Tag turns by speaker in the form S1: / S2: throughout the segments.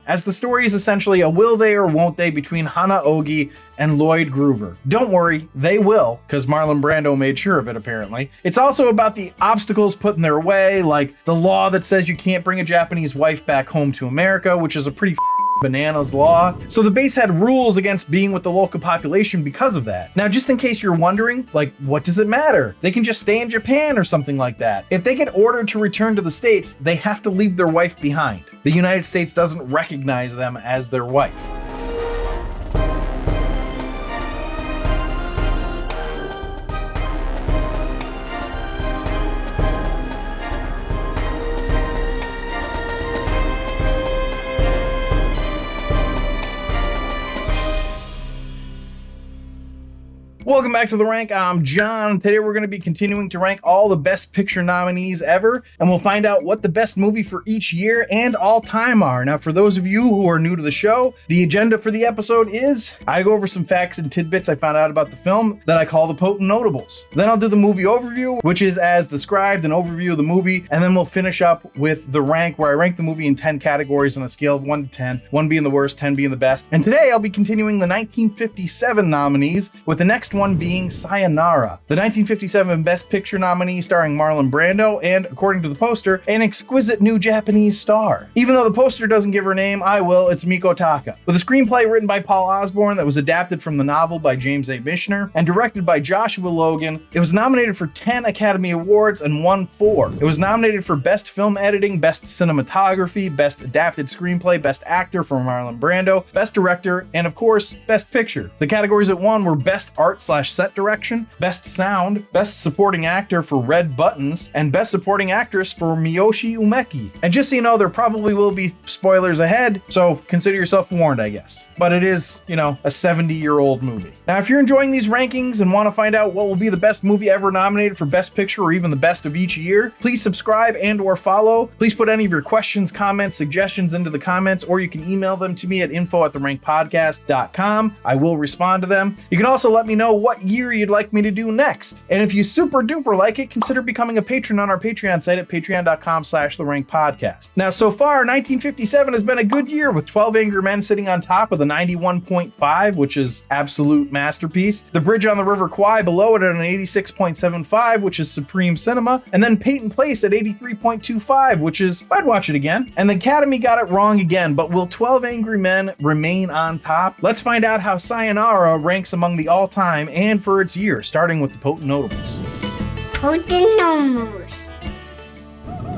S1: as the story is essentially a will they or won't they between Hana Ogi and Lloyd Groover. Don't worry, they will, because Marlon Brando made sure of it apparently. It's also about the obstacles put in their way, like the law that says you can't bring a Japanese wife back home to America, which is a pretty bananas law. So the base had rules against being with the local population because of that. Now, just in case you're wondering, like, what does it matter? They can just stay in Japan or something like that. If they get ordered to return to the States, they have to leave their wife behind. The United States doesn't recognize them as their wife. Welcome back to The Rank. I'm John. Today we're going to be continuing to rank all the Best Picture nominees ever, and we'll find out what the best movie for each year and all time are. Now, for those of you who are new to the show, the agenda for the episode is I go over some facts and tidbits I found out about the film that I call the Potent Notables. Then I'll do the movie overview, which is as described, an overview of the movie, and then we'll finish up with the rank, where I rank the movie in 10 categories on a scale of 1 to 10, 1 being the worst, 10 being the best. And today I'll be continuing the 1957 nominees, with the next one being Sayonara, the 1957 Best Picture nominee starring Marlon Brando and, according to the poster, an exquisite new Japanese star. Even though the poster doesn't give her name, I will. It's Miiko Taka. With a screenplay written by Paul Osborne that was adapted from the novel by James A. Michener and directed by Joshua Logan, it was nominated for 10 Academy Awards and won 4. It was nominated for Best Film Editing, Best Cinematography, Best Adapted Screenplay, Best Actor for Marlon Brando, Best Director, and of course, Best Picture. The categories it won were Best Art/Set Direction, Best Sound, Best Supporting Actor for Red Buttons, and Best Supporting Actress for Miyoshi Umeki. And just so you know, there probably will be spoilers ahead, so consider yourself warned, I guess. But it is, a 70-year-old movie. Now, if you're enjoying these rankings and want to find out what will be the best movie ever nominated for Best Picture or even the best of each year, please subscribe and or follow. Please put any of your questions, comments, suggestions into the comments, or you can email them to me at info@therankpodcast.com. I will respond to them. You can also let me know what year you'd like me to do next. And if you super duper like it, consider becoming a patron on our Patreon site at patreon.com/therankpodcast. Now, so far, 1957 has been a good year, with 12 Angry Men sitting on top with a 91.5, which is absolute masterpiece. The Bridge on the River Kwai below it at an 86.75, which is supreme cinema. And then Peyton Place at 83.25, which is, I'd watch it again. And the Academy got it wrong again, but will 12 Angry Men remain on top? Let's find out how Sayonara ranks among the all-time and for its year, starting with the Potent Notables.
S2: Potent Notables.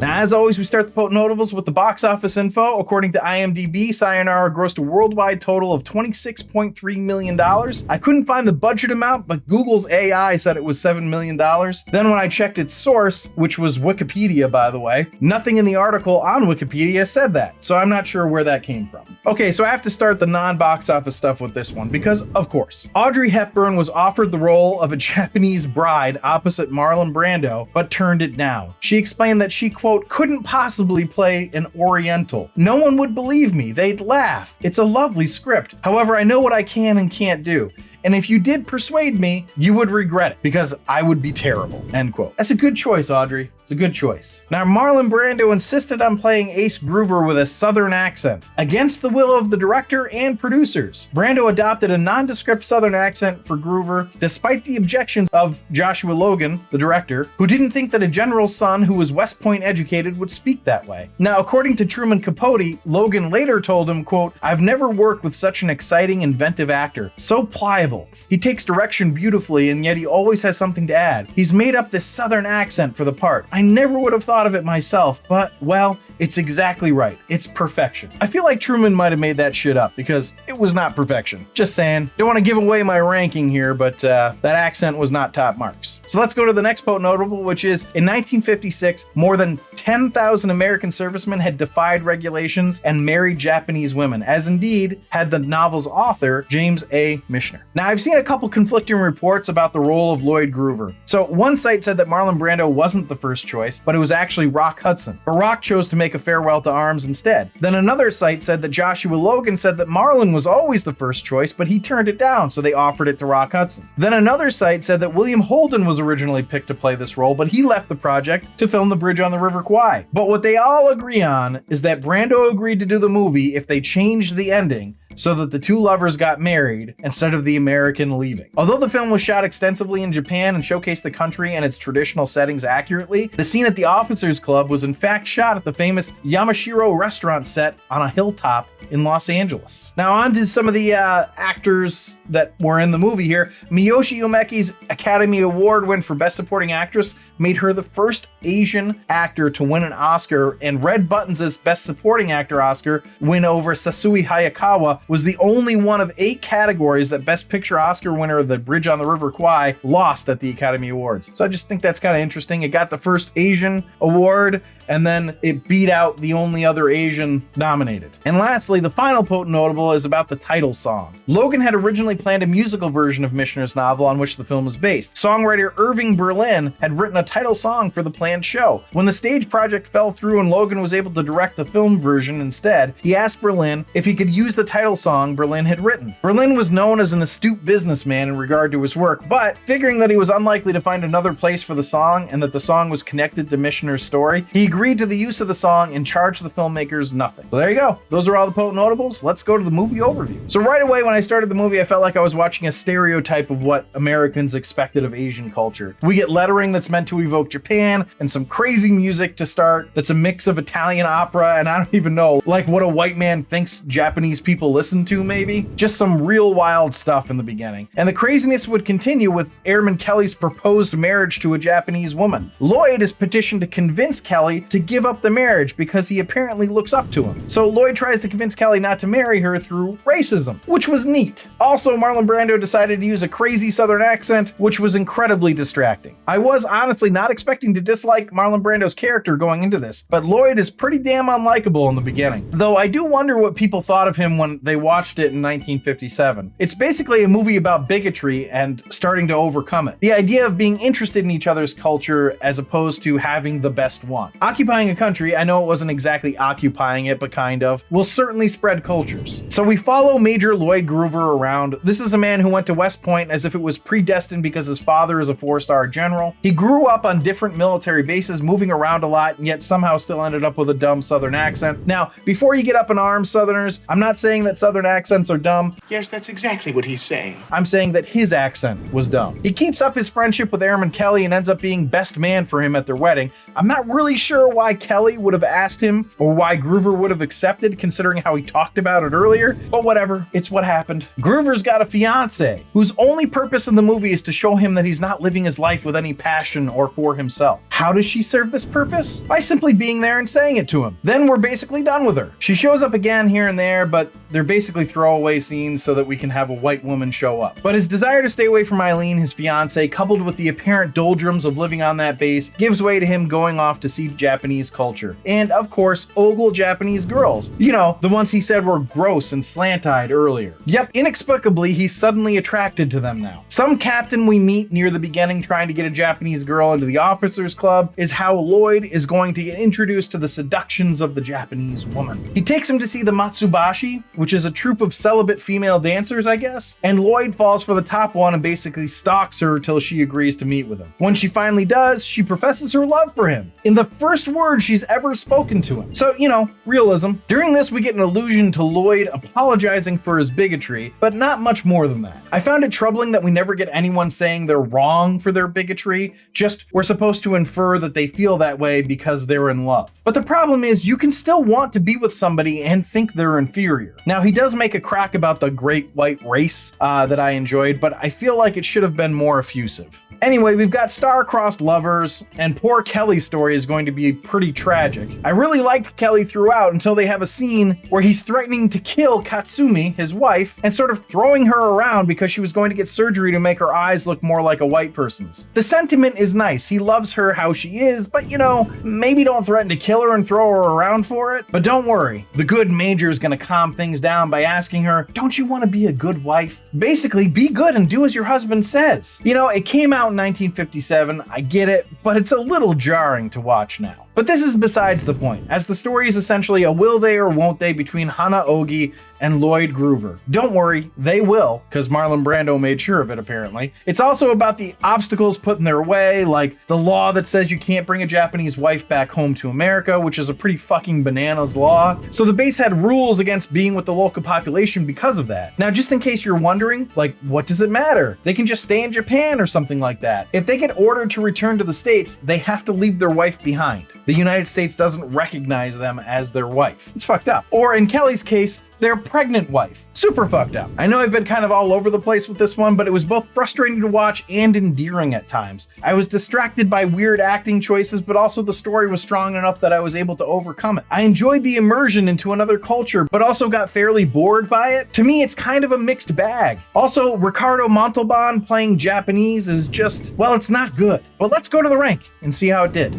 S1: Now, as always, we start the Potent Notables with the box office info. According to IMDb, Sayonara grossed a worldwide total of $26.3 million. I couldn't find the budget amount, but Google's AI said it was $7 million. Then when I checked its source, which was Wikipedia, by the way, nothing in the article on Wikipedia said that, so I'm not sure where that came from. Okay, so I have to start the non-box office stuff with this one, because, of course, Audrey Hepburn was offered the role of a Japanese bride opposite Marlon Brando, but turned it down. She explained that she, quote, couldn't possibly play an Oriental. No one would believe me. They'd laugh. It's a lovely script. However, I know what I can and can't do. And if you did persuade me, you would regret it, because I would be terrible, end quote. That's a good choice, Audrey. It's a good choice. Now, Marlon Brando insisted on playing Ace Groover with a Southern accent, against the will of the director and producers. Brando adopted a nondescript Southern accent for Groover, despite the objections of Joshua Logan, the director, who didn't think that a general's son who was West Point educated would speak that way. Now, according to Truman Capote, Logan later told him, quote, "I've never worked with such an exciting, inventive actor. So pliable. He takes direction beautifully, and yet he always has something to add. He's made up this Southern accent for the part. I never would have thought of it myself, but, well, it's exactly right. It's perfection." I feel like Truman might have made that shit up, because it was not perfection. Just saying. Don't want to give away my ranking here, but that accent was not top marks. So let's go to the next Potent Notable, which is, in 1956, more than 10,000 American servicemen had defied regulations and married Japanese women, as indeed had the novel's author, James A. Michener. Now, I've seen a couple conflicting reports about the role of Lloyd Groover. So one site said that Marlon Brando wasn't the first choice, but it was actually Rock Hudson. But Rock chose to make a farewell to arms instead. Then another site said that Joshua Logan said that Marlon was always the first choice, but he turned it down, so they offered it to Rock Hudson. Then another site said that William Holden was was originally picked to play this role, but he left the project to film The Bridge on the River Kwai. But what they all agree on is that Brando agreed to do the movie if they changed the ending so that the two lovers got married instead of the American leaving. Although the film was shot extensively in Japan and showcased the country and its traditional settings accurately, the scene at the Officers Club was in fact shot at the famous Yamashiro restaurant set on a hilltop in Los Angeles. Now on to some of the actors that were in the movie here. Miyoshi Umeki's Academy Award win for Best Supporting Actress made her the first Asian actor to win an Oscar, and Red Buttons' Best Supporting Actor Oscar win over Sasui Hayakawa was the only one of 8 categories that Best Picture Oscar winner The Bridge on the River Kwai lost at the Academy Awards. So I just think that's kind of interesting. It got the first Asian award, and then it beat out the only other Asian nominated. And lastly, the final potent notable is about the title song. Logan had originally planned a musical version of Mishner's novel on which the film was based. Songwriter Irving Berlin had written a title song for the planned show. When the stage project fell through and Logan was able to direct the film version instead, he asked Berlin if he could use the title song Berlin had written. Berlin was known as an astute businessman in regard to his work, but figuring that he was unlikely to find another place for the song and that the song was connected to Mishner's story, he agreed to the use of the song and charged the filmmakers nothing. So there you go. Those are all the potent notables. Let's go to the movie overview. So right away when I started the movie, I felt like I was watching a stereotype of what Americans expected of Asian culture. We get lettering that's meant to evoke Japan and some crazy music to start that's a mix of Italian opera and I don't even know, like what a white man thinks Japanese people listen to maybe. Just some real wild stuff in the beginning. And the craziness would continue with Airman Kelly's proposed marriage to a Japanese woman. Lloyd is petitioned to convince Kelly to give up the marriage because he apparently looks up to him. So Lloyd tries to convince Kelly not to marry her through racism, which was neat. Also, Marlon Brando decided to use a crazy southern accent, which was incredibly distracting. I was honestly not expecting to dislike Marlon Brando's character going into this, but Lloyd is pretty damn unlikable in the beginning. Though I do wonder what people thought of him when they watched it in 1957. It's basically a movie about bigotry and starting to overcome it. The idea of being interested in each other's culture as opposed to having the best one. Occupying a country, I know it wasn't exactly occupying it, but kind of, will certainly spread cultures. So we follow Major Lloyd Groover around. This is a man who went to West Point as if it was predestined because his father is a 4-star general. He grew up on different military bases, moving around a lot, and yet somehow still ended up with a dumb southern accent. Now, before you get up in arms, Southerners, I'm not saying that southern accents are dumb.
S3: Yes, that's exactly what he's saying.
S1: I'm saying that his accent was dumb. He keeps up his friendship with Airman Kelly and ends up being best man for him at their wedding. I'm not really sure why Kelly would have asked him or why Groover would have accepted considering how he talked about it earlier, but whatever, it's what happened. Groover's got a fiance whose only purpose in the movie is to show him that he's not living his life with any passion or for himself. How does she serve this purpose? By simply being there and saying it to him. Then we're basically done with her. She shows up again here and there, but they're basically throwaway scenes so that we can have a white woman show up. But his desire to stay away from Eileen, his fiance, coupled with the apparent doldrums of living on that base, gives way to him going off to see Japanese culture. And of course, ogle Japanese girls. You know, the ones he said were gross and slant-eyed earlier. Yep, inexplicably, he's suddenly attracted to them now. Some captain we meet near the beginning trying to get a Japanese girl into the officers club is how Lloyd is going to get introduced to the seductions of the Japanese woman. He takes him to see the Matsubashi, which is a troupe of celibate female dancers, I guess, and Lloyd falls for the top one and basically stalks her till she agrees to meet with him. When she finally does, she professes her love for him in the first word she's ever spoken to him. So, you know, realism. During this, we get an allusion to Lloyd apologizing for his bigotry, but not much more than that. I found it troubling that we never get anyone saying they're wrong for their bigotry, just we're supposed to infer that they feel that way because they're in love. But the problem is you can still want to be with somebody and think they're inferior. Now, he does make a crack about the great white race that I enjoyed, but I feel like it should have been more effusive. Anyway, we've got star-crossed lovers, and poor Kelly's story is going to be pretty tragic. I really liked Kelly throughout until they have a scene where he's threatening to kill Katsumi, his wife, and sort of throwing her around because she was going to get surgery to make her eyes look more like a white person's. The sentiment is nice. He loves her how she is, but you know, maybe don't threaten to kill her and throw her around for it. But don't worry, the good major is going to calm things down by asking her, don't you want to be a good wife? Basically, be good and do as your husband says. You know, it came out in 1957, I get it, but it's a little jarring to watch now. But But this is besides the point, as the story is essentially a will they or won't they between Hana Ogi and Lloyd Groover. Don't worry, they will, because Marlon Brando made sure of it apparently. It's also about the obstacles put in their way, like the law that says you can't bring a Japanese wife back home to America, which is a pretty fucking bananas law. So the base had rules against being with the local population because of that. Now, just in case you're wondering, like, what does it matter? They can just stay in Japan or something like that. If they get ordered to return to the States, they have to leave their wife behind. The United States doesn't recognize them as their wife. It's fucked up. Or in Kelly's case, their pregnant wife. Super fucked up. I know I've been kind of all over the place with this one, but it was both frustrating to watch and endearing at times. I was distracted by weird acting choices, but also the story was strong enough that I was able to overcome it. I enjoyed the immersion into another culture, but also got fairly bored by it. To me, it's kind of a mixed bag. Also, Ricardo Montalban playing Japanese is just, well, it's not good. But let's go to the rank and see how it did.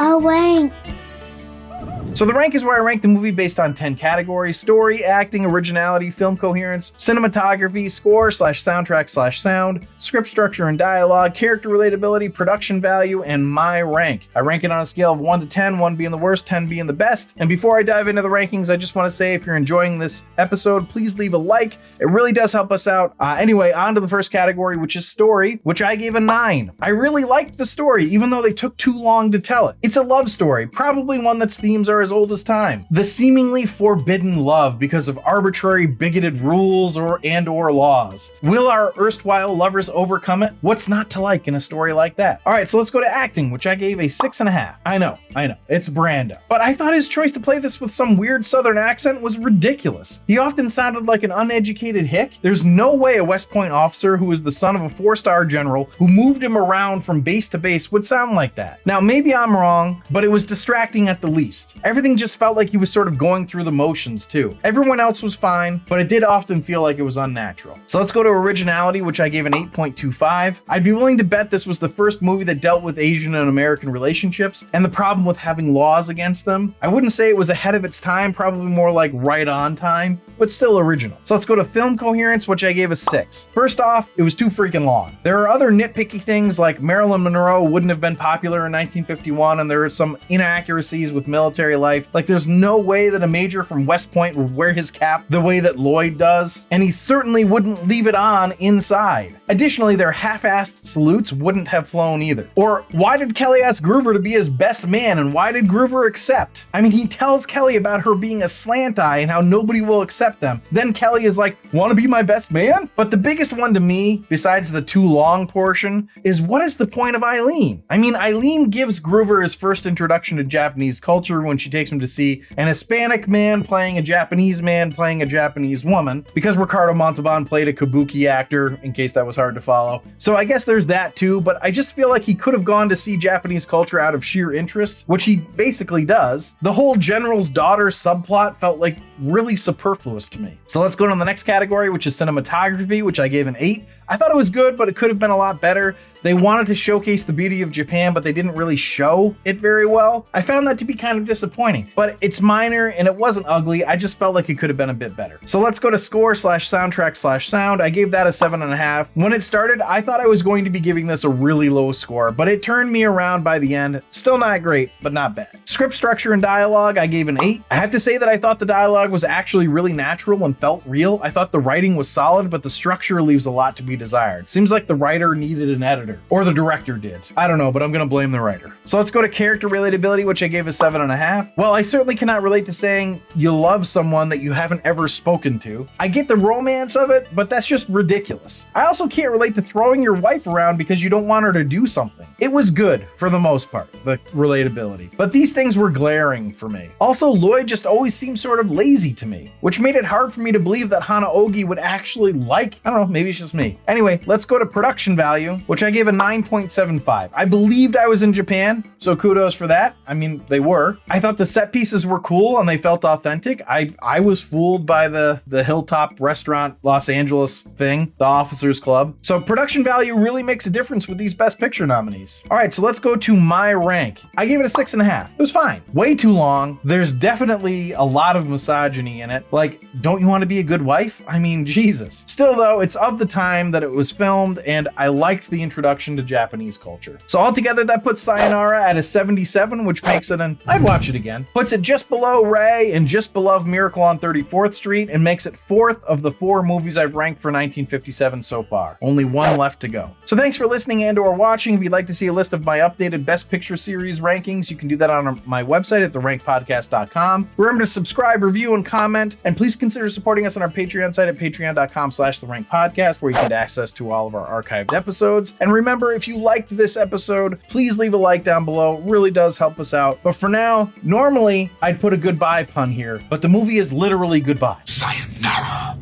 S2: A rank.
S1: So the rank is where I rank the movie based on 10 categories: story, acting, originality, film coherence, cinematography, score/soundtrack/sound, script structure and dialogue, character relatability, production value, and my rank. I rank it on a scale of 1 to 10, 1 being the worst, 10 being the best. And before I dive into the rankings, I just want to say if you're enjoying this episode, please leave a like. It really does help us out. Anyway, on to the first category, which is story, which I gave a 9. I really liked the story, even though they took too long to tell it. It's a love story, probably one that's themes are as old as time. The seemingly forbidden love because of arbitrary bigoted rules or laws. Will our erstwhile lovers overcome it? What's not to like in a story like that? All right, so let's go to acting, which I gave a 6.5. I know, it's Brando. But I thought his choice to play this with some weird southern accent was ridiculous. He often sounded like an uneducated hick. There's no way a West Point officer who is the son of a 4-star general who moved him around from base to base would sound like that. Now, maybe I'm wrong, but it was distracting at the least. Everything just felt like he was sort of going through the motions too. Everyone else was fine, but it did often feel like it was unnatural. So let's go to originality, which I gave an 8.25. I'd be willing to bet this was the first movie that dealt with Asian and American relationships and the problem with having laws against them. I wouldn't say it was ahead of its time, probably more like right on time, but still original. So let's go to film coherence, which I gave a 6. First off, it was too freaking long. There are other nitpicky things like Marilyn Monroe wouldn't have been popular in 1951, and there are some inaccuracies with military life. Like there's no way that a major from West Point would wear his cap the way that Lloyd does, and he certainly wouldn't leave it on inside. Additionally, their half-assed salutes wouldn't have flown either. Or why did Kelly ask Groover to be his best man, and why did Groover accept? I mean, he tells Kelly about her being a slant eye and how nobody will accept them. Then Kelly is like, wanna be my best man? But the biggest one to me, besides the too long portion, is what is the point of Eileen? I mean, Eileen gives Groover his first introduction to Japanese culture when she takes him to see an Hispanic man playing a Japanese man playing a Japanese woman, because Ricardo Montalban played a kabuki actor, in case that was hard to follow. So I guess there's that too, but I just feel like he could have gone to see Japanese culture out of sheer interest, which he basically does. The whole general's daughter subplot felt like really superfluous to me. So let's go to the next category, which is cinematography, which I gave an 8. I thought it was good, but it could have been a lot better. They wanted to showcase the beauty of Japan, but they didn't really show it very well. I found that to be kind of disappointing, but it's minor and it wasn't ugly. I just felt like it could have been a bit better. So let's go to score/soundtrack/sound. I gave that a 7.5. When it started, I thought I was going to be giving this a really low score, but it turned me around by the end. Still not great, but not bad. Script structure and dialogue, I gave an 8. I have to say that I thought the dialogue was actually really natural and felt real. I thought the writing was solid, but the structure leaves a lot to be desired. Seems like the writer needed an editor. Or the director did. I don't know, but I'm gonna blame the writer. So let's go to character relatability, which I gave a 7.5. Well, I certainly cannot relate to saying you love someone that you haven't ever spoken to. I get the romance of it, but that's just ridiculous. I also can't relate to throwing your wife around because you don't want her to do something. It was good for the most part, the relatability, but these things were glaring for me. Also, Lloyd just always seemed sort of lazy to me, which made it hard for me to believe that Hana Ogi would actually like, I don't know, maybe it's just me. Anyway, let's go to production value, which I gave a 9.75. I believed I was in Japan, so kudos for that. I mean, they were. I thought the set pieces were cool and they felt authentic. I was fooled by the Hilltop Restaurant Los Angeles thing, the Officers Club. So production value really makes a difference with these Best Picture nominees. All right, so let's go to my rank. I gave it a 6.5. It was fine. Way too long. There's definitely a lot of misogyny in it. Like, don't you want to be a good wife? I mean, Jesus. Still though, it's of the time that it was filmed and I liked the introduction introduction to Japanese culture. So altogether, that puts Sayonara at a 77, which makes it I'd watch it again. Puts it just below Ray and just below Miracle on 34th Street, and makes it 4th of the 4 movies I've ranked for 1957 so far. Only 1 left to go. So thanks for listening and or watching. If you'd like to see a list of my updated Best Picture Series rankings, you can do that on my website at therankpodcast.com. Remember to subscribe, review, and comment, and please consider supporting us on our Patreon site at patreon.com/therankpodcast, where you get access to all of our archived episodes. And remember, if you liked this episode, please leave a like down below. It really does help us out. But for now, normally I'd put a goodbye pun here, but the movie is literally goodbye.
S3: Sayonara.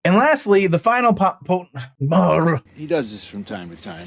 S1: And lastly, the final
S4: He does this from time to time.